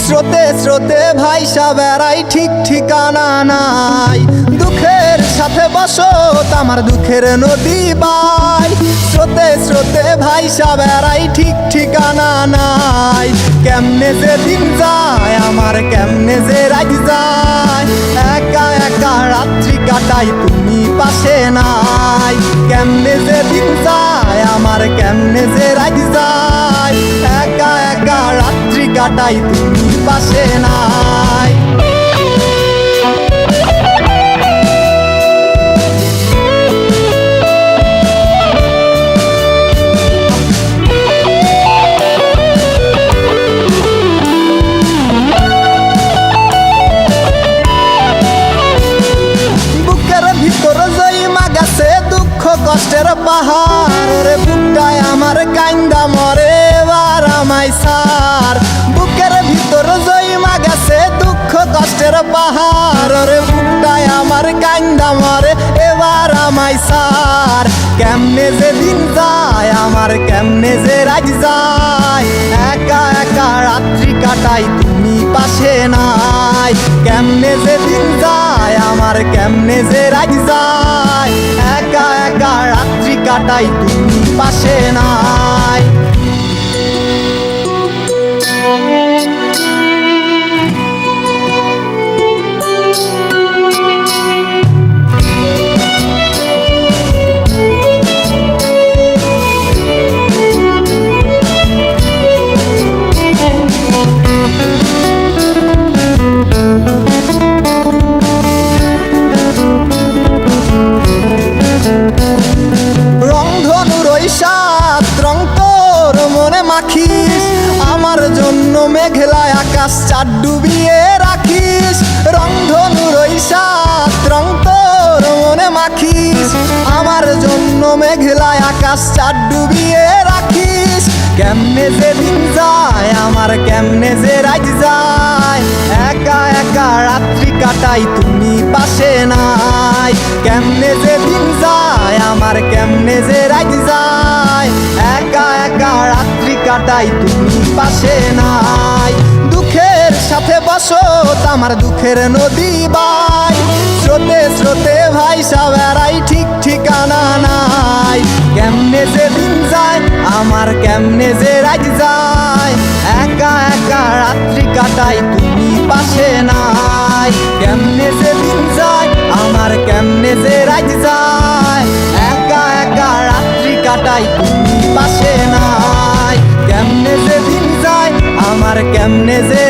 স্রোতে স্রোতে ভাইসা বেড়াই ঠিক ঠিকানা নাই। দুঃখের সাথে বসত আমার দুঃখের নদী বাই। স্রোতে স্রোতে ভাইসা বেড়াই ঠিক ঠিকানা নাই। কেমনে যে দিন যায় আমার, কেমনে যে রাত যায়, একা একা রাত্রি কাটাই তুমি পাশে নাই। কেমনে যে দিন যায় আমার, কেমনে যে রাত যায়, একা একা রাত্রি কাটাই তুমি পাশে নাই। কষ্টের পাহাড় রে বুকটায় আমার কাইন্দা মরে এবার আমায় সার। বুকের ভিতর জইমা গেছে দুঃখ কষ্টের পাহাড় রে বুকটায় আমার কাইন্দা মরে এবার আমায় সার। কেমনে যে দিন যায় আমার, কেমনে যে রাত যায়, একা একা রাত্রি কাটাই তুমি পাশে নাই। কেমনে যে দিন যায় আমার, কেমনে যে রাত যায়, একা একা রাত্রি কাটাই তুমি পাশে নাই। আমার জন্য মেঘলায় আকাশ চাঁদ ডুবিয়ে রাখিস। রংধনুর ওই সাত রং তোর মনে মাখিস। আমার জন্য মেঘলায় আকাশ চাঁদ ডুবিয়ে রাখিস। কেমনে যে দিন যায় আমার, কেমনে যে রাত যায়, একা একা রাত্রি কাটাই তুমি পাশে নাই। কেমনে যে দিন যায় আমার, কেমনে যে রাত যায়, একা একা রাত্রি কাটাই তুমি পাশে নাই। দুঃখের সাথে বসত আমার দুঃখের নদী বাই। স্রোতে স্রোতে ভাইসা বেড়াই ঠিক ঠিকানা নাই। কেমনে যে দিন যায় আমার, কেমনে যে রাত যায়, একা একা রাত্রি কাটাই তুমি পাশে নাই। কেমনে যে দিন যায় আমার, কেমনে যে রাত যায়, একা একা রাত্রি কাটাই তুমি পাশে নাই। কেমনে যে দিন যায় আমার, কেমনে যে